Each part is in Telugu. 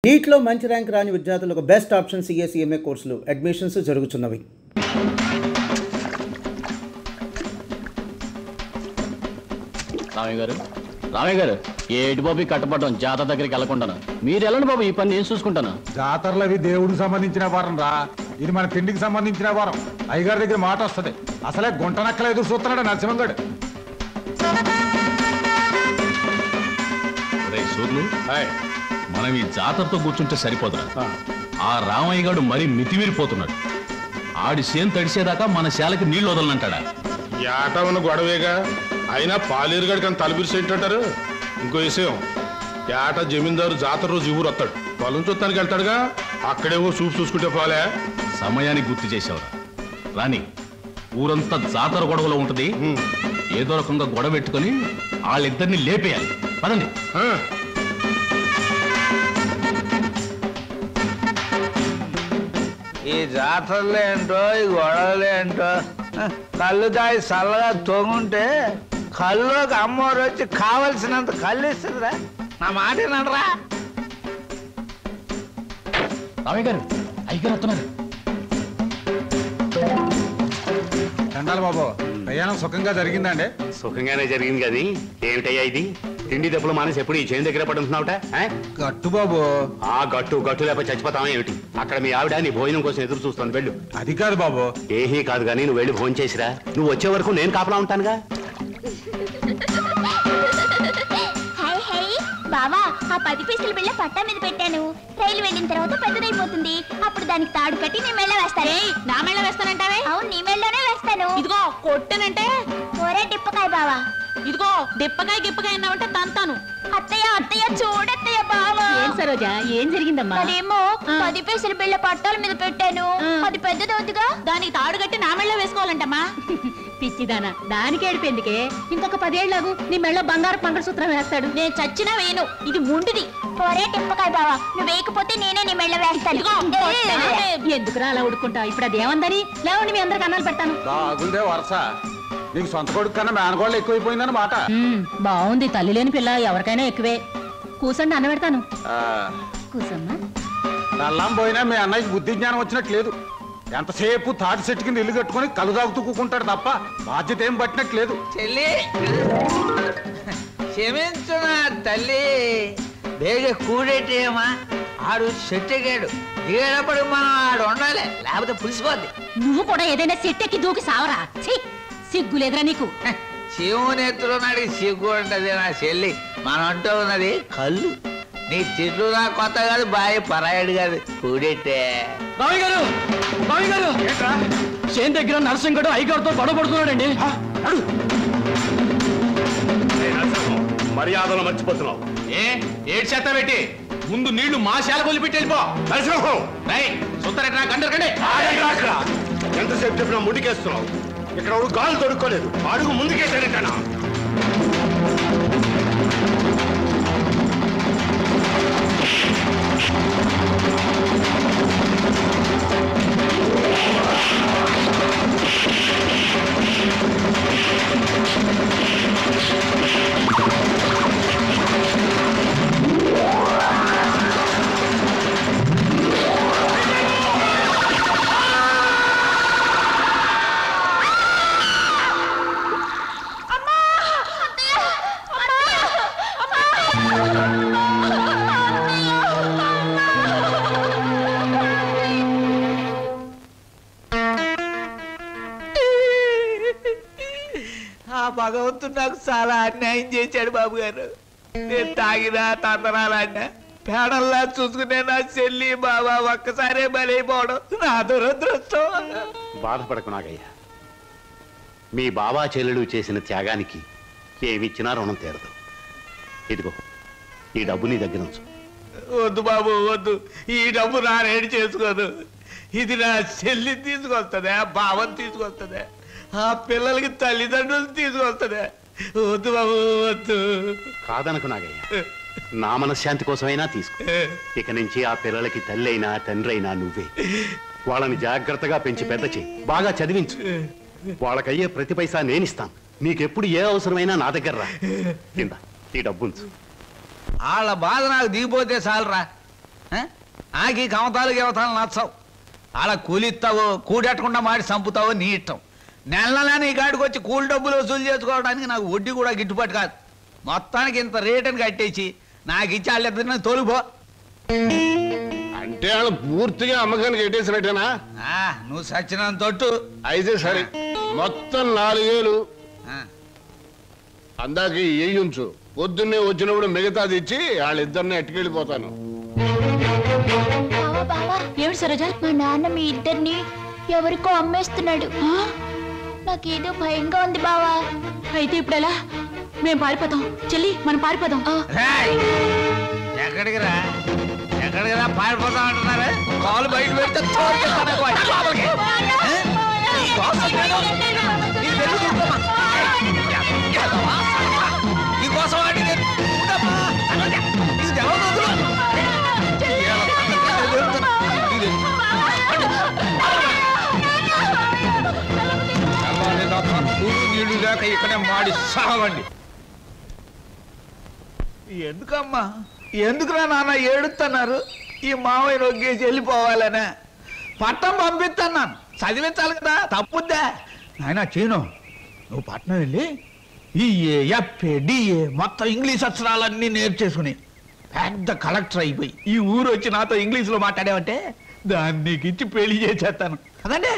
నీట్లో మంచి ర్యాంక్ రాని విద్యార్థులకు బెస్ట్ ఆప్షన్ సిఎస్ఈఎంఏ కోర్సులు అడ్మిషన్స్ జరుగుతున్నవి. రామయ్య గారు ఏటి బాబు కట్టపడడం జాతర దగ్గరికి వెళ్ళకుండా మీరు వెళ్ళండి బాబు, ఈ పని నేను చూసుకుంటాను. జాతరలు అవి దేవుడికి సంబంధించిన వారం రా, ఇది మన తిండికి సంబంధించిన వారం. అయ్యగారి దగ్గర మాట వస్తుంది. అసలే గుంట నక్కల ఎదురు చూస్తున్నాడు నరసింహంగడు. సూర్లు మనం ఈ జాతరతో కూర్చుంటే సరిపోదురా. ఆ రామయ్య గారు మరీ మితిమీరిపోతున్నాడు. ఆడి సేను తడిసేదాకా మన శాలకి నీళ్లు వదలనంటాడా? ఏట ఉన్న గొడవేగా, అయినా పాలేరుగాడికి అని తలబిరిసేంటారు. ఇంకో విషయం, ఏట జమీందారు జాతర రోజు ఊరు వస్తాడు, పొలం చూస్తానికి వెళ్తాడుగా, అక్కడేమో చూపు చూసుకుంటే పోలే. సమయానికి గుర్తు చేసేవరా రాని. ఊరంతా జాతర గొడవలో ఉంటది. ఏదో రకంగా గొడవ పెట్టుకుని వాళ్ళిద్దరిని లేపేయాలి. పదండి. ఈ జాతరలు ఏంటో, ఈ గొడవలు ఏంటో, కళ్ళు తాగి చల్లగా తొంగుంటే కళ్ళుకి అమ్మవారు వచ్చి కావలసినంత కళ్ళు ఇస్తుందిరా. నా మాట ఏనంటరా. రామయ్య గారు అయ్యగారు వస్తున్నారు. చండాలి బాబు, ప్రయాణం సుఖంగా జరిగిందండి? సుఖంగానే జరిగింది. కానీ ఏమిటయ్యా ఇది? తిండి దెబ్బలు మానేసి ఎప్పుడు ఈ చేను దగ్గర పడుతున్నావుట? గట్టు బాబు. ఆ గట్టు లేకపోతే చచ్చిపోతావా ఏమిటి? అక్కడ మీ ఆవిడ నీ భోజనం కోసం ఎదురు చూస్తాను, వెళ్ళు. అది కాదు బాబు. ఏమీ కాదు కానీ నువ్వు వెళ్ళి భోజనం చేసిరా. నువ్వు వచ్చే వరకు నేను కాపలా ఉంటానుగా. బావా, ఆ 10 పైసల బిళ్ళ పట్టా మీద పెట్టాను. రైలు వెళ్ళిన తర్వాత పెద్దదైపోతుంది. అప్పుడు దానికి తాడు కట్టి నీ మెళ్ళ వేస్తాను. నా మెళ్ళ వేస్తానంటావే? అవును, నీ మెళ్ళలోనే వేస్తాను. ఇదిగో కొట్టనంటే ఒరే డిప్పకాయ బావా. ఇదిగో డిప్పకాయ గిప్పకాయ అన్నావంటే తంతాను. అత్తయ్య చూడత్తయ్య బావా. ఏం సరోజా, ఏం జరిగిందమ్మా? మరేమో 10 పైసల బిళ్ళ పట్టాల మీద పెట్టాను. అది పెద్దదవుతుగా, దానికి తాడు కట్టి నా మెళ్ళ వేసుకోవాలంటమ్మా. పిచ్చిదానా, దానికి ఏడిపోయిందికే. ఇంకొక 10 ఏళ్లకు నీ మెళ్ళ బంగారు మంగళసూత్రం వేస్తాడు. నేను చచ్చినా వేయను, ఇది ముండిది. ఒరే డిప్పకాయ బావా, నువ్వు వేయకపోతే నేనే నీ మెళ్ళ వేస్తాను. ఎందుకురా అలా ఉడుకుంటావు? ఇప్పుడు అది ఏమందని లేవండి, మీ అందరికి అన్నాలు పెడతాను. బాగుందే వరుస. నీకు సొంత కొడుకు కన్నా మేనగోళ్ళు ఎక్కువైపోయిందని మాట. బాగుంది, తల్లి లేని పిల్ల ఎవరికైనా ఎక్కువే. కూసండి, అన్న పెడతాను. కూసమ్మా. నల్లం పోయినా మీ అన్నయ్యకి బుద్ధి జ్ఞానం వచ్చినట్టు లేదు. ఎంతసేపు తాటి చెట్టు కింద ఇల్లు కట్టుకుని కలు తాగుతూ కూకుంటాడు తప్ప బాధ్యత ఏం పట్టినట్లేదు. చెల్లి క్షమించు నా తల్లి. బేగ కూడేటేమా, ఆడు చెట్టెగాడు. దిగేటప్పుడు మనం ఆడు ఉండాలి, లేకపోతే పులిసిపోద్ది. నువ్వు కూడా ఏదైనా చెట్టెక్కి దూకి సావరా. సిగ్గులేదురా నీకు? శివుని ఎత్తులో నాడికి సిగ్గు ఉంటది నా చెల్లి. మనం అంటూ ఉన్నది కళ్ళు. నీ తిట్లు నా కొత్త కాదు, బాయ్ పరాయడు కాదు. కూడెట్టే రామయ్య గారు చేను దగ్గర నరసింహుడు అయ్యగారితో గొడవ పడుతున్నాడండి. మర్యాదలు మర్చిపోతున్నావు. ఏడు చేత పెట్టి ముందు నీళ్లు మా శాల వదిలిపెట్టి వెళ్ళిపో. కంటే ఎంతసేపు చెప్పినా ముందుకేస్తున్నావు. ఇక్కడ గాలు దొరుకోలేదు, అడుగు ముందుకేసాడంటనా? భగవంతుడు నాకు చాలా అన్యాయం చేశాడు బాబు గారు. నేను తాగినా తందనాలన్నా పేడల్లా చూసుకునే నా చెల్లి బాబా ఒక్కసారే బలైపోవడం నా దురదృష్టం. బాధపడకు నాగయ్యా. మీ బాబా చెల్లెలు చేసిన త్యాగానికి ఏమిచ్చినా రుణం తీరదు. ఇదిగో ఈ డబ్బు నీ దగ్గర ఉంచు. వద్దు బాబు వద్దు, ఈ డబ్బు నా రేడి చేసుకోదు. ఇది నా చెల్లి తీసుకొస్తుందా, బావని తీసుకొస్తుందా, ఆ పిల్లలకి తల్లిదండ్రులు తీసుకొస్తుందా? వద్దు బాబు వద్దు. కాదనకు నాగయ్య, నా మనశ్శాంతి కోసమైనా తీసుకో. ఇక నుంచి ఆ పిల్లలకి తల్లి అయినా తండ్రి అయినా నువ్వే. వాళ్ళని జాగ్రత్తగా పెంచి పెద్ద చేయి, బాగా చదివించు. వాళ్ళకయ్యే ప్రతి పైసా నేనిస్తాను. నీకెప్పుడు ఏ అవసరమైనా నా దగ్గర రా. కింద ఈ డబ్బుంచు. వాళ్ళ బాధ నాకు దిగిపోతే చాలరా. ఆకి కమతాలు గవతాలు నచ్చవు. అలా కూలిస్తావో కూడెట్టకుండా మాడి చంపుతావో నీ ఇష్టం. నెల నీ కాడికి వచ్చి కూలి డబ్బులు వసూలు చేసుకోవడానికి నాకు వడ్డీ కూడా గిట్టుబాటు కాదు. మొత్తానికి ఇంత రేటుని కట్టేసి నాకు ఇచ్చి వాళ్ళిద్దరిని తోలిపో. అంటే వాళ్ళు పూర్తిగా అమ్మకానికి ఎట్టేసినట్టేనా? నువ్వు సచ్చినంత తొట్టు. అయితే సరే, మొత్తం 4000 అందాక ఉంచు. పొద్దున్నే వచ్చినప్పుడు మిగతాది ఇచ్చి వాళ్ళిద్దరిని ఎట్టుకెళ్ళిపోతాను. ఏమిటి సరోజ? మా నాన్న మీ ఇద్దరిని ఎవరికో అమ్మేస్తున్నాడు. నాకేదో భయంగా ఉంది బావా. అయితే ఇప్పుడు ఎలా? మేము పారిపోతాం చెల్లి, మనం పారిపోదాం. ఎక్కడికి రా పారిపోతాం అంటున్నారా? కాలు బయట పెడితే నీకోసం నీళ్ళు లేక ఇక్కడే మాడి సావండి. ఎందుకమ్మా, ఎందుకురా నాన్న ఏడుస్తున్నారు? ఈ మావయ్య నొగ్గేసి వెళ్ళిపోవాలనే పట్నం పంపిస్తున్నాను. చదివించాలి కదా, తప్పుద్దా నాయన? చీను, నువ్వు పట్నం వెళ్ళి ఈఏ ఎఫ్ఏ డిఏ మొత్తం ఇంగ్లీష్ అక్షరాలన్నీ నేర్చేసుకుని పెద్ద కలెక్టర్ అయిపోయి ఈ ఊరు వచ్చి నాతో ఇంగ్లీష్లో మాట్లాడావంటే దాన్ని నీకు ఇచ్చి పెళ్లి చేసేస్తాను. అదండి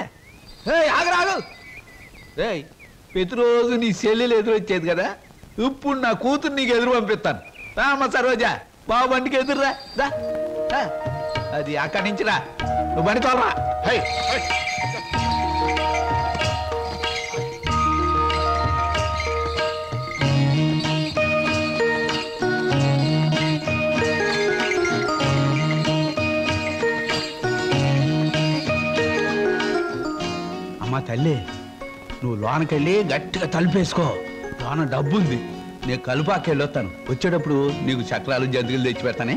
ఆగరాగు. ప్రతిరోజు నీ చెల్లెలు ఎదురు వచ్చేది కదా, ఇప్పుడు నా కూతురు నీకు ఎదురు పంపిస్తాను. రామ్మ సరోజా, బాబు బండికి ఎదురురా. అది అక్కడి నుంచి రా, నువ్వు బండి తోలరా. అమ్మా తల్లి, నువ్వు లోనకెళ్ళి గట్టిగా తలుపేసుకో. లోన డబ్బు ఉంది, నేను కలుపాకెళ్ళి వస్తాను. వచ్చేటప్పుడు నీకు చక్రాలు జంతికలు తెచ్చి పెడతానే.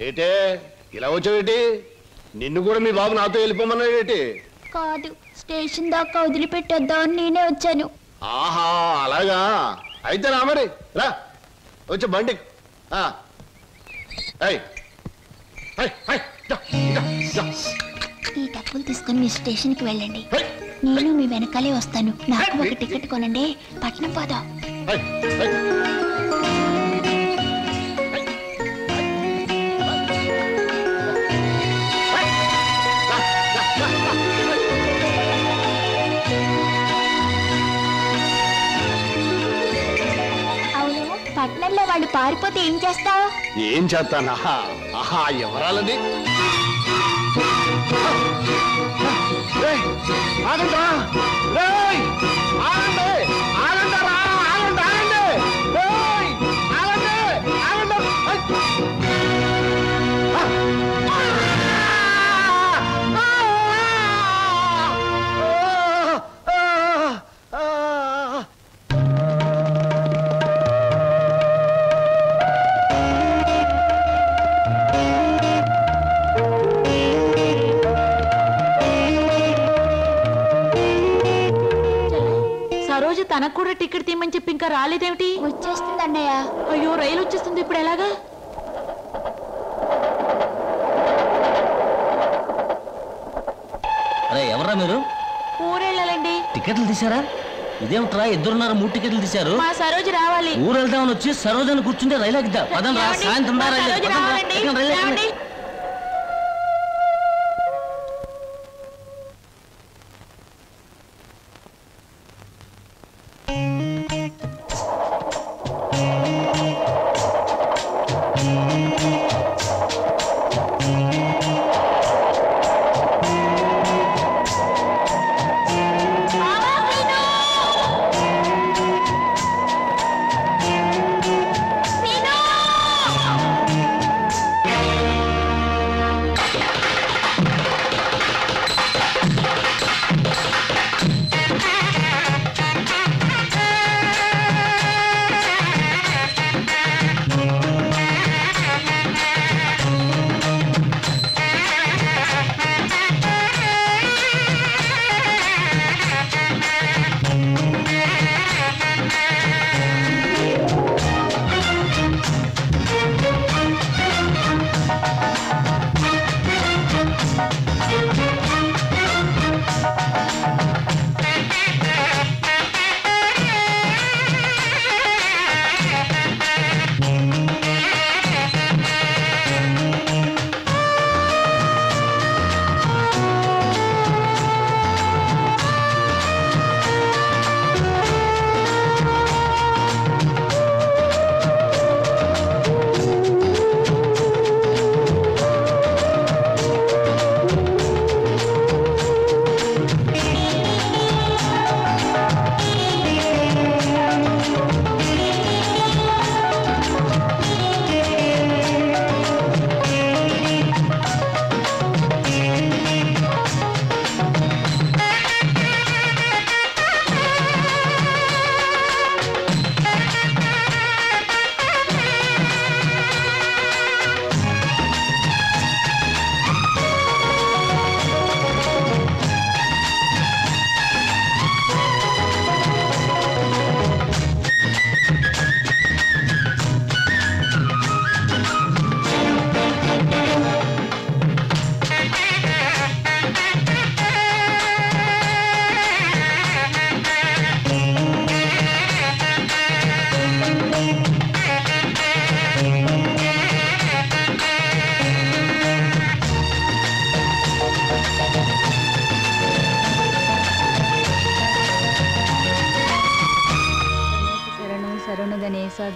ఏటే ఇలా వచ్చావేటి? నిన్ను కూడా మీ బాబు నాతో వెళ్ళిపోమన్నాడేటి? కాదు, స్టేషన్ దాకా వదిలిపెట్టొద్దామని నేనే వచ్చాను. ఆహా, అలాగా? అయితే రా మరి, రా వచ్చి బండి. ఈ డబ్బులు తీసుకుని మీ స్టేషన్కి వెళ్ళండి, నేను మీ వెనకాలే వస్తాను. నాకు ఒక టికెట్ కొనండి, పట్నం పోదాం. పట్నంలో వాళ్ళు పారిపోతే ఏం చేస్తావు? ఏం చేస్తానా? ఆహా, ఎవరాలది? తనకు కూడా టికెట్ తీయమని చెప్పి ఇంకా రాలేదేమిటి? వచ్చేస్తుంది అన్నయ్య. అయ్యో, రైలు వచ్చేస్తుంది, ఇప్పుడు ఎలాగా? అరే ఎవరా మీరు? ఊరెళ్ళాలండి. టికెట్లు తీసారా? ఇదేమిట్రా, ఇద్దరున్నారు 3 టికెట్లు తీశారు. మా సరోజ రావాలి. ఊరు వెళ్దామని వచ్చి సరోజని కూర్చుంటే రైలు ఎక్కిద్దా? పదం రా, సాయంత్రం రైలు.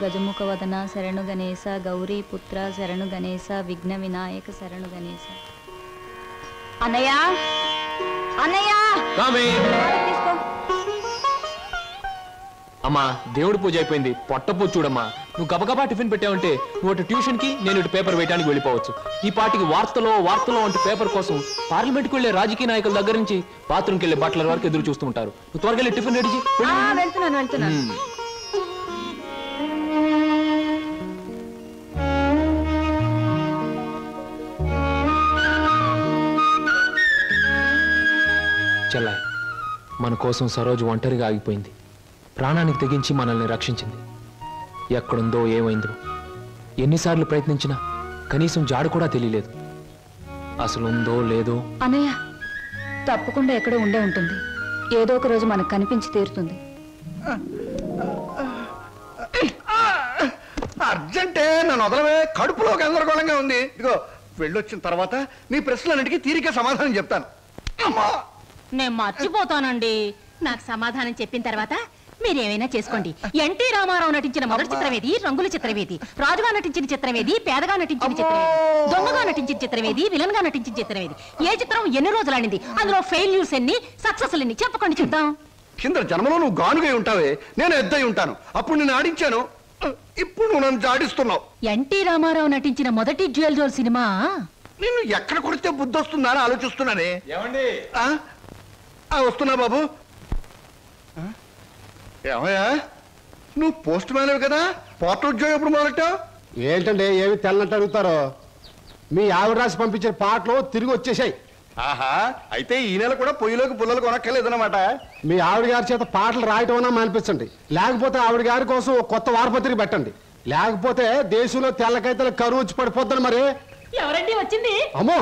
గజముఖ వదన శరణు గణేశ గౌరీ పుత్ర శరణు గణేశ విఘ్న వినాయక శరణు గణేశ. అన్నయ్య అన్నయ్య తీసుకో. అమ్మా దేవుడి పూజ అయిపోయింది, పొట్టపూ చూడమ్మా. నువ్వు గబగబా టిఫిన్ పెట్టావంటే నువ్వు అటు ట్యూషన్ కి, నేను ఇటు పేపర్ వేయడానికి వెళ్ళిపోవచ్చు. ఈ పాటికి వార్తలో వంటి పేపర్ కోసం పార్లమెంట్కి వెళ్లే రాజకీయ నాయకుల దగ్గర నుంచి బాత్రూమ్కి వెళ్లే బట్టల వరకు ఎదురు చూస్తూ ఉంటారు. నువ్వు త్వరగా వెళ్ళి టిఫిన్ రెడీ చేయి. వెళ్తున్నాను. చెల్లాయ్, మన కోసం సరోజు ఒంటరిగా ఆగిపోయింది. ప్రాణానికి తెగించి మనల్ని రక్షించింది. ఎక్కడుందో ఏమైందో ఎన్నిసార్లు ప్రయత్నించినా కనీసం జాడు కూడా తెలియలేదు. అసలు ఉందో లేదో. అన్నయ్య తప్పకుండా ఎక్కడో ఉండే ఉంటుంది. ఏదో ఒక రోజు మనకు కనిపించి తీరుతుంది. అర్జెంటే నన్ను వదలవే, కడుపులో గందరగోళంగా ఉంది. ఇదిగో వెళ్ళొచ్చిన తర్వాత నీ ప్రశ్నలన్నిటికీ తీరిక సమాధానం చెప్తాను. నేను మర్చిపోతానండి. నాకు సమాధానం చెప్పిన తర్వాత మీరేమైనా చేసుకోండి. ఎన్టీ రామారావు నటించిన మొదటి చిత్రమేది, రంగుల చిత్రమేది, రాజుగా నటించిన చిత్రమేది, పేదగా నటించిన చిత్రమేది, దొంగగా నటించిన చిత్రమేది, విలన్ గా నటించిన చిత్రమేది, ఏ చిత్రం ఎన్ని రోజులు ఆడింది, అందులో ఫెయిల్యూర్స్ ఎన్ని, సక్సెస్ ఎన్ని చెప్పకండి చూద్దాం. కింద జన్మలో నువ్వు గానుగై ఉంటావే, నేను ఎద్దై ఉంటాను. అప్పుడు నేను ఆడించాను, ఇప్పుడు నువ్వు నన్ను జాడిస్తున్నావు. ఎన్టీ రామారావు నటించిన మొదటి డ్యూయల్ రోల్ సినిమా నిన్ను ఎక్కడ కొడితే బుద్ధి వస్తుందా అని ఆలోచిస్తున్నానే. ఏమండి వస్తున్నా బాబు. ఏమయ్యా, నువ్వు పోస్ట్ మ్యాన్ కదా, పోర్ట్ ఉద్యోగం ఎప్పుడు మొదలెట్టావు? ఏంటంటే ఏమి తెల్లంటే అడుగుతారో. మీ ఆవిడ రాసి పంపించిన పాటలు తిరిగి వచ్చేసాయి. ఆహా, అయితే ఈ నెల కూడా పొయ్యిలోకి పుల్లలు కొనక్కర్లేదన్నమాట. మీ ఆవిడ గారి చేత పాటలు రాయటం అన్నా మానిపించండి. లేకపోతే ఆవిడ గారి కోసం కొత్త వారపత్రిక పెట్టండి. లేకపోతే దేశంలో తెల్లకైతే కరువు వచ్చి పడిపోద్దని. మరి ఎవరండి వచ్చింది? అమ్మో,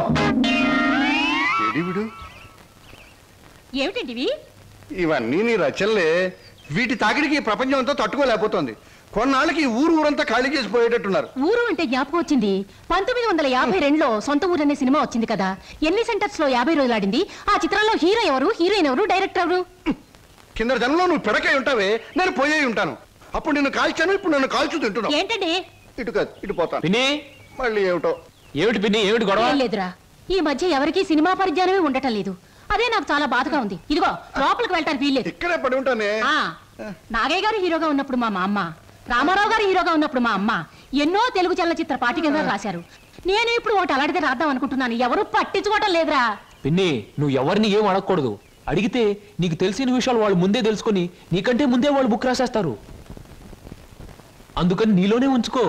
ఏమిటండి ఇవన్నీ నీ రచనలే. వీటి తాకిడికి ఈ ప్రపంచం అంతా తట్టుకోలేకపోతుంది. కొన్నాళ్ళకి ఊరంతా ఖాళీ చేసి పోయేటట్టున్నారు. ఊరు అంటే జ్ఞాపకం వచ్చింది. 1952లో సొంత ఊరు అనే సినిమా వచ్చింది కదా. ఎన్ని సెంటర్స్ లో 50 రోజులు ఆడింది. ఆ చిత్రంలో హీరో ఎవరు, హీరోయిన్ ఎవరు, డైరెక్టర్ ఎవరు? కింద జనంలో నువ్వు పిడకై ఉంటావే, నేను పోయే ఉంటాను. అప్పుడు నిన్ను కాల్చాను, ఇప్పుడు నన్ను కాల్చు తింటున్నావు. ఏంటండి? ఇటు కాదు, ఇటు పోతాను. మళ్ళీ ఏమిటో. ఏమిటి పిన్ని, ఏమిటి గొడవ? లేదురా, ఈ మధ్య ఎవరికి సినిమా పరిజ్ఞానమే ఉండటం లేదు. అదే నాకు చాలా బాధగా ఉంది. ఇదిగో లోపలికి వెళ్ళటానికి వీల్లేదు. ఇక్కడే పడి ఉంటానే. నాగయ్య గారు హీరోగా ఉన్నప్పుడు మా అమ్మ, రామారావు గారు హీరోగా ఉన్నప్పుడు మా అమ్మ ఎన్నో తెలుగు చలనచిత్ర పాఠికగా రాశారు. నేను ఇప్పుడు ఒకటి అలాంటిదే రాద్దాం అనుకుంటున్నాను. ఎవరు పట్టించుకోవటం లేదురా. పిన్ని, నువ్వు ఎవరిని ఏం అడగకూడదు. అడిగితే నీకు తెలిసిన విషయాలు వాళ్ళు ముందే తెలుసుకొని నీకంటే ముందే వాళ్ళు బుక్ రాసేస్తారు. అందుకని నీలోనే ఉంచుకో.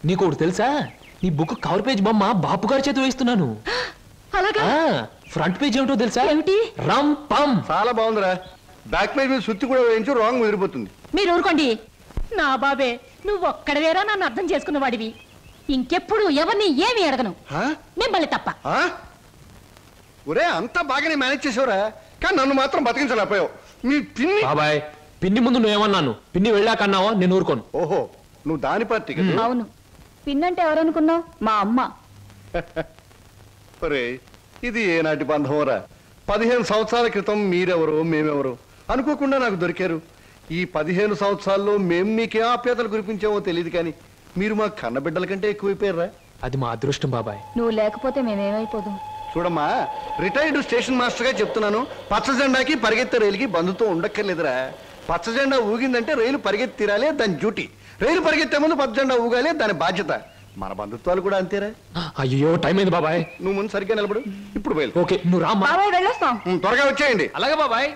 నీకు ఒకటి తెలుసా, నీ బుక్ కవర్ పేజ్ బొమ్మ బాపు గారి చేత వేస్తున్నాను. ఫ్రంట్ పేజ్ ఏమిటో తెలుసా? ఏమిటి? రమ్ పమ్. చాలా బాగుందిరా. బ్యాక్ పేజ్ మీద సుత్తి కూడా వేయించు, రాంగ్ ముదిరిపోతుంది. మీరు ఊరుకోండి. నా బాబే, నువ్వు ఒక్కడవేరా నన్ను అర్థం చేసుకున్న వాడివి. ఇంకెప్పుడు ఎవరిని ఏమి అడగను, మిమ్మల్ని తప్ప. ఒరే, అంతా బాగానే మేనేజ్ చేసావురా, కానీ నన్ను మాత్రం బతికించలేకపోయావు. మీ పిన్ని. బాబాయ్, పిన్ని ముందు నువ్వేమన్నాను, పిన్ని వెళ్ళాకన్నావా? నేను ఊరుకోను. ఓహో, నువ్వు దాని పార్టీ. అవును, పిన్నంటే ఎవరనుకున్నావు? మా అమ్మ. ఒరే, ఇది ఏనాటి బంధంరా. 15 సంవత్సరాల క్రితం మీరెవరు, మేమెవరు అనుకోకుండా నాకు దొరికారు. ఈ 15 సంవత్సరాల్లో మేము మీకే ఆప్యాతలు కురిపించామో తెలియదు, కానీ మీరు మా కన్నబిడ్డల కంటే ఎక్కువైపోయారా. అది మా అదృష్టం బాబాయ్. నువ్వు లేకపోతే మేమేమైపోదు. చూడమ్మా, రిటైర్డ్ స్టేషన్ మాస్టర్ గా చెప్తున్నాను, పచ్చ జెండాకి పరిగెత్తే రైలుకి బంధుత్వం ఉండక్కర్లేదురా. పచ్చ జెండా ఊగిందంటే రైలు పరిగెత్తి తీరాలే, దాని డ్యూటీ. రైలు పరిగెత్తే ముందు పచ్చ జెండా ఊగాలే, దాని బాధ్యత. మన బంధుత్వాలు కూడా అంతేరా. అయ్యో, టైం అయింది బాబాయ్. నువ్వు ముందు సరిగ్గా నిలబడు. ఇప్పుడు బయలు. ఓకే, నువ్వు రామ్మా. వెళ్ళొస్తాం. త్వరగా వచ్చేయండి. అలాగే బాబాయ్.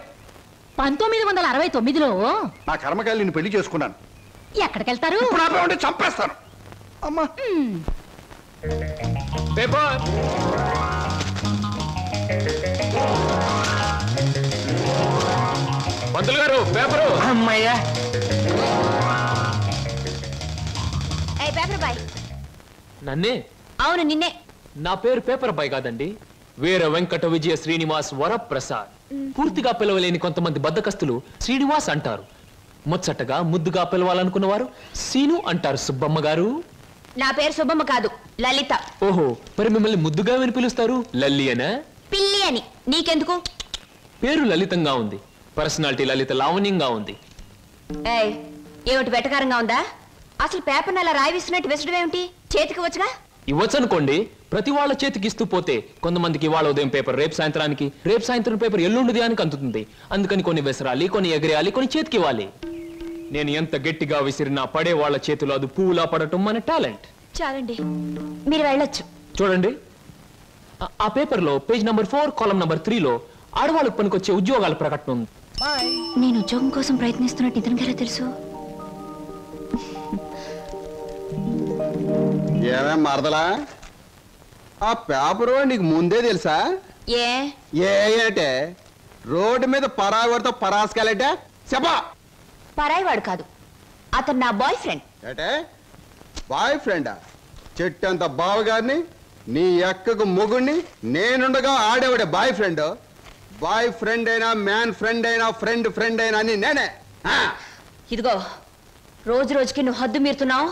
1969లో నా కర్మకాయలు నిన్ను పెళ్లి చేసుకున్నాను. ఎక్కడికెళ్తారు? ఇప్పుడు ఆపే ఉంటే చంపేస్తాను. అమ్మా, పేపర్. పంతులు గారు, పేపరు. అమ్మయ్యా. Paper boy. నన్నే? అవును, నిన్నే. నా పేరు పేపర్ బాయ్ కాదండి, వీర వెంకట విజయ శ్రీనివాస్ వరప్రసాద్. పూర్తిగా పిలవలేని కొంతమంది బద్దకస్తులు శ్రీనివాస్ అంటారు. ముచ్చటగా ముద్దుగా పిలవాలనుకున్న వారు సీను అంటారు. సుబ్బమ్మ గారు. నా పేరు సుబ్బమ్మ కాదు, లలిత. ఓహో, మరి మిమ్మల్ని ముద్దుగా విని పిలుస్తారు లల్లి అనా? పిల్లి అని. నీకెందుకు? పేరు లలితంగా ఉంది, పర్సనాలిటీ లలిత లావణ్యంగా ఉంది. ఏమిటి వెటకారంగా ఉందా? అసలు పేపర్ని అలా రాయిస్తున్నట్టు విసడం ఏమిటి? చేతికి వచ్చుగా. ఇవ్వచ్చు అనుకోండి, ప్రతి వాళ్ళ చేతికి ఇస్తూ పోతే కొంతమందికి వాళ్ళ ఉదయం పేపర్ రేపు సాయంత్రానికి, రేపు సాయంత్రం పేపర్ ఎల్లుండిది అని అందుతుంది. అందుకని కొన్ని విసరాలి, కొన్ని ఎగరేయాలి, కొన్ని చేతికి ఇవ్వాలి. నేను ఎంత గట్టిగా విసిరినా పడే వాళ్ళ చేతిలో అది పువ్వులా పడటం మన టాలెంట్. చాలండి, మీరు వెళ్ళొచ్చు. చూడండి, ఆ పేపర్లో పేజ్ నంబర్ 4 కాలం నంబర్ 3లో ఆడవాళ్ళకు పనికొచ్చే ఉద్యోగాల ప్రకటన ఉంది. నేను ఉద్యోగం కోసం ప్రయత్నిస్తున్నట్టు ఇతనికి ఎలా తెలుసు? ఏమేం మరదలా, ఆ పేపరు నీకు ముందే తెలుసా? ఏంటే రోడ్డు మీద పరాయివాడితో పరాసుకెళ్ళటే చెప్పా. పరాయివాడు కాదు, అతను నా బాయ్ ఫ్రెండ్. ఏటే బాయ్ ఫ్రెండా? చెట్టంత బావగారిని, నీ ఎక్కకు మొగుణ్ణి, నేనుండగా ఆడేవాడే బాయ్ ఫ్రెండ్. బాయ్ ఫ్రెండ్ అయినా, మ్యాన్ ఫ్రెండ్ అయినా, ఫ్రెండ్ ఫ్రెండ్ అయినా అని నేనే. ఇదిగో, రోజు రోజుకి నువ్వు హద్దు మీరుతున్నావు,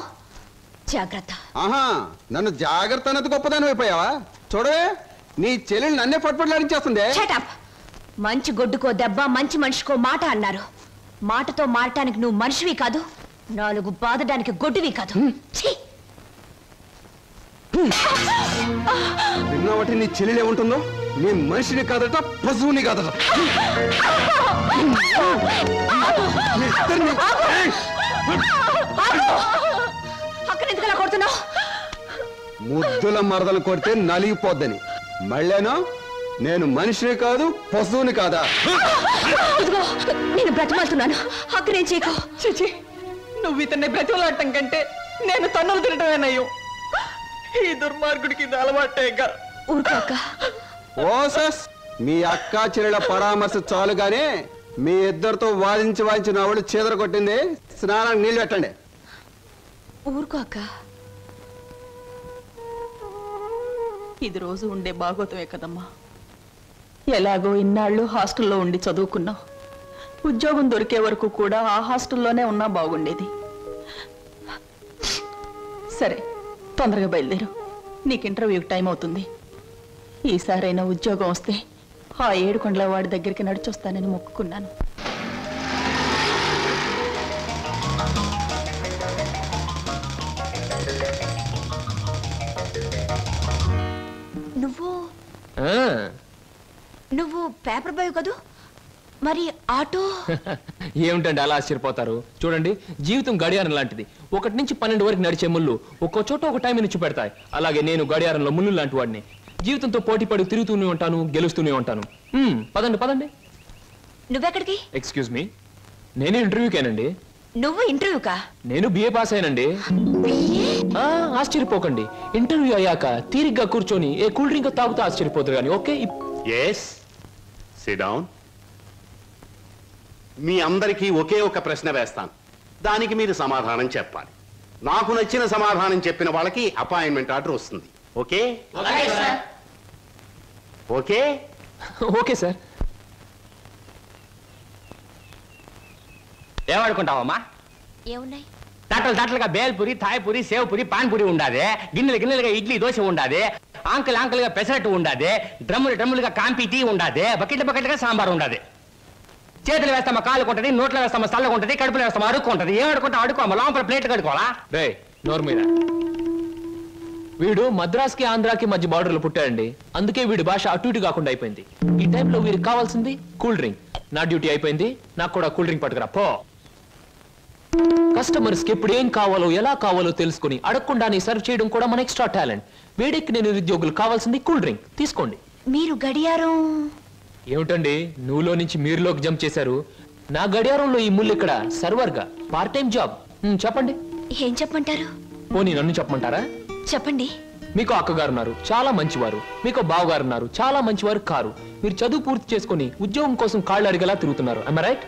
జాగ్రత్త. ఆహా, నన్ను జాగ్రత్త అన్నది గొప్పదాని అయిపోయావా? చూడవే, నీ చెల్లెలు నన్నే పట్టుపట్లాడించేస్తుంది. మంచి గొడ్డుకో దెబ్బ, మంచి మనిషికో మాట అన్నారు. మాటతో మారటానికి నువ్వు మనిషివి కాదు, 4 బాదడానికి గొడ్డువి కాదు. విన్నావటి నీ చెల్లెలు ఏముంటుందో? నీ మనిషిని కాదట, పశువుని కాదట. అక్కడ ఎందుకలా కొడుతున్నావు? ముద్దుల మరదలు కొడితే నలిగిపోద్దని. మళ్ళేనో నేను మనిషిని కాదు, పశువుని కాదా? నేను బ్రతిమాలుతున్నాను, అక్కడేం చేయకు. చిచి, నువ్వు ఇతన్ని బ్రతిమలాడటం కంటే నేను తన్నులు తినటమేనయ్యో. ఈ దుర్మార్గుడికి ఇది అలవాటేగా. ఊరుకోక. ఓసస్, మీ అక్క చెల్లెల పరామర్శ చాలుగానే మీ ఇద్దరితో వాదించి నా వాళ్ళు చీదర కొట్టింది. స్నానానికి నీళ్ళు పెట్టండి. ఊరుకోక. ఇది రోజు ఉండే భాగోతమే కదమ్మా. ఎలాగో ఇన్నాళ్ళు హాస్టల్లో ఉండి చదువుకున్నావు. ఉద్యోగం దొరికే వరకు కూడా ఆ హాస్టల్లోనే ఉన్నా బాగుండేది. సరే, తొందరగా బయలుదేరు, నీకు ఇంటర్వ్యూకి టైం అవుతుంది. ఈసారైనా ఉద్యోగం వస్తే ఆ 7 కొండల వాడి దగ్గరికి నడిచొస్తానని మొక్కుకున్నాను. నువ్వు పేపర్ బాయ్ కదూ, మరి ఆటో? ఏమిటండి అలా ఆశ్చర్యపోతారు? చూడండి, జీవితం గడియారం లాంటిది. 1 నుంచి 12 వరకు నడిచే ముళ్ళు ఒక్కో చోట ఒక టైం నుంచి పెడతాయి. అలాగే నేను గడియారంలో ముళ్ళు లాంటి వాడిని. జీవితంతో పోటీ పడి తిరుగుతూనే ఉంటాను, గెలుస్తూనే ఉంటాను. పదండి పదండి. నువ్వెక్కడికి? ఎక్స్క్యూజ్ మీ, నేను ఇంటర్వ్యూకేనండి. నువ్వు ఇంటర్వ్యూకా? నేను బిఏ పాస్ అయినండి. ఆశ్చర్యపోకండి, ఇంటర్వ్యూ అయ్యాక తీరిగ్గా కూర్చొని ఏ కూల్ డ్రింక్ తాగుతూ ఆశ్చర్యపోతారు కానీ. Okay, SIT down. మీ అందరికీ ఒకే ఒక ప్రశ్న వేస్తాను, దానికి మీరు సమాధానం చెప్పాలి. నాకు నచ్చిన సమాధానం చెప్పిన వాళ్ళకి అపాయింట్మెంట్ ఆర్డర్ వస్తుంది. ఓకే? Okay okay sir. ఏమనుకుంటావమ్మా? ఏమున్నాయి? తట్టలుగా బేల్పూరి, థాయ్పూరి, సేవ్పూరి, పాన్పూరి ఉండాది. గిన్నెలుగా ఇడ్లీ దోశ ఉండాది. ఆంకలుగా పెసరట్టు ఉండాది. డ్రమ్ములుగా కాంపి టీ ఉండాది. బకెట్లుగా సాంబార్ ఉండాది. చేతులు వేస్తామా కాలు కొంటది, నోట్లో వేస్తామా చల్లగా ఉంటుంది, కడుపులో వేస్తామా అడుక్కుంటది. ఏం అడుకుంటా అడుకోమా, లోపల ప్లేట్ కడుకోవాలా? రే నోరు మీద. వీడు మద్రాస్కి ఆంధ్రాకి మధ్య బార్డర్లో పుట్టాడండి. అందుకే వీడి భాష అటు ఇటు కాకుండా అయిపోయింది. ఈ టైంలో వీరికి కావాల్సింది కూల్ డ్రింక్. నా డ్యూటీ అయిపోయింది, నాకు కూడా కూల్ డ్రింక్ పట్టుకురా పో. కస్టమర్స్ కి ఎప్పుడు ఏం కావాలో ఎలా కావాలో తెలుసుకుని అడగకుండానే సర్వ్ చేయడం కూడా మన ఎక్స్ట్రా టాలెంట్. వేడెక్కి నేను నిరుద్యోగులు కావాల్సింది కూల్ డ్రింక్. తీసుకోండి. మీరు గడియారం? ఏమిటండి నువ్వులో నుంచి మీరులోకి జంప్ చేశారు? నా గడియారంలో ఈ ముళ్ళు ఇక్కడ సర్వర్ గా పార్ట్ టైం జాబ్. చెప్పండి. ఏం చెప్పమంటారు? పోనీ నన్ను చెప్పమంటారా? చెప్పండి. మీకు అక్కగారు ఉన్నారు, చాలా మంచివారు. మీకు బావగారు ఉన్నారు, చాలా మంచివారు కారు. మీరు చదువు పూర్తి చేసుకుని ఉద్యోగం కోసం కాళ్ళు అడిగేలా తిరుగుతున్నారు. I am right?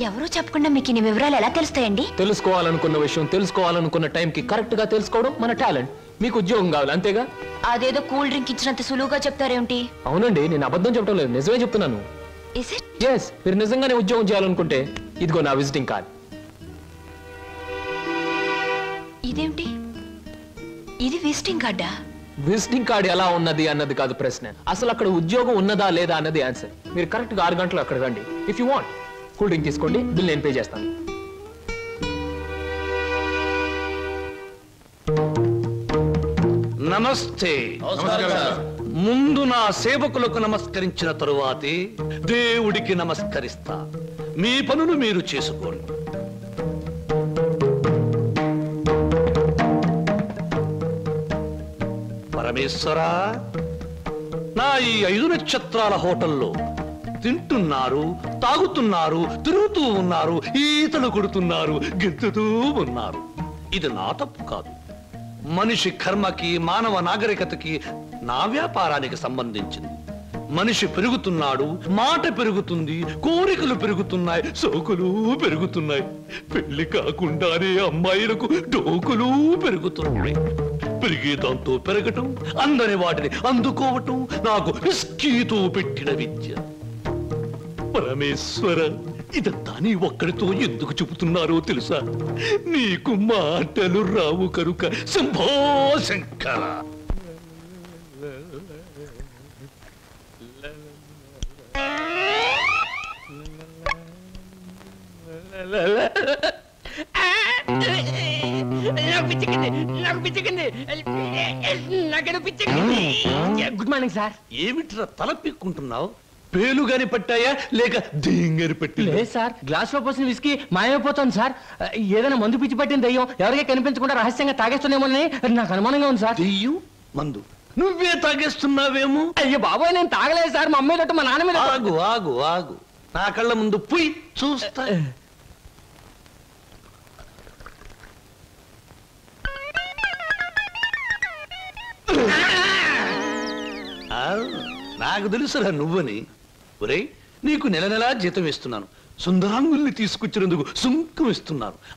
ఎవరో చెప్పకుండా మీకు ఇన్ని వివరాలు ఎలా తెలుస్తాయండి? తెలుసుకోవాలనుకున్న విషయం తెలుసుకోవాలనుకున్న టైంకి కరెక్ట్ గా తెలుసుకోవడం మన టాలెంట్. మీకు ఉద్యోగం కావాలి అంతేగా? అదేదో కూల్ డ్రింక్ ఇచ్చినంత సులువుగా చెప్తారేమిటి? అవునండి, నేను అబద్ధం చెప్పడం లేదు, నిజమే చెప్తున్నాను. ఎస్, మీరు నిజంగానే ఉద్యోగం చేయాలనుకుంటే ఇదిగో నా విజిటింగ్ కార్డ్. ఇదేమిటి? ఇది విజిటింగ్ కార్డా? విజిటింగ్ కార్డ్ ఎలా ఉన్నది అన్నది కాదు ప్రశ్న, అసలు అక్కడ ఉద్యోగం ఉన్నదా లేదా అన్నది ఆన్సర్. మీరు కరెక్ట్ గా 6 గంటలు అక్కడ రండి. If you want cool drink తీసుకోండి, బిల్ నేను పే చేస్తాను. నమస్తే. నమస్కారం. ముందు నా సేవకులకు నమస్కరించిన తరువాతే దేవుడికి నమస్కరిస్తా. మీ పనులు మీరు చేసుకోండి. పరమేశ్వరా, నా ఈ 5 నక్షత్రాల హోటల్లో తింటున్నారు, తాగుతున్నారు, తిరుగుతూ ఉన్నారు, ఈతలు కొడుతున్నారు, గెంతుతూ ఉన్నారు. ఇది నా తప్పు కాదు. మనిషి కర్మకి, మానవ నాగరికతకి, నా వ్యాపారానికి సంబంధించింది. మనిషి పెరుగుతున్నాడు, మాట పెరుగుతుంది, కోరికలు పెరుగుతున్నాయి, సోకులు పెరుగుతున్నాయి. పెళ్లి కాకుండానే అమ్మాయిలకు డోకులు పెరుగుతున్నాయి. పెరిగే దాంతో పెరగటం, అందని వాటిని అందుకోవటం నాకు విస్కీతో పెట్టిన విద్య. పరమేశ్వర, ఇదంతా నీ ఒక్కడితో ఎందుకు చెబుతున్నారో తెలుసా? నీకు మాటలు రావు కనుక. Shambho Shankara. Good morning sir. ఏమిట్రా తల పిక్కుంటున్నావు? పేలుగాని పట్టాయా లేక దేంగని పట్టి? లేదు సార్, గ్లాస్ లో పోసిన విస్కీ మాయమైపోతుంది సార్. ఏదైనా మందు పిచ్చి పట్టిన దయ్యం ఎవరికీ కనిపించకుండా రహస్యంగా తాగేస్తున్నామోనని నాకు అనుమానంగా ఉంది సార్. దెయ్యం మందు నువ్వే తాగేస్తున్నావేమో? అయ్యో బాబోయ్, నేను తాగలేదు సార్. మా అమ్మాయి తోట మా నాన్న మీద. ఆగు ఆగు ఆగు, నా కళ్ళ ముందు పోయి చూస్తా. నాకు తెలుసురా నువ్వని. ఒరేయ్, నీకు నెల నెలా జీతం ఇస్తున్నాను, సుందరాంగుల్ని తీసుకొచ్చినందుకు సుంకం ఇస్తున్నాను.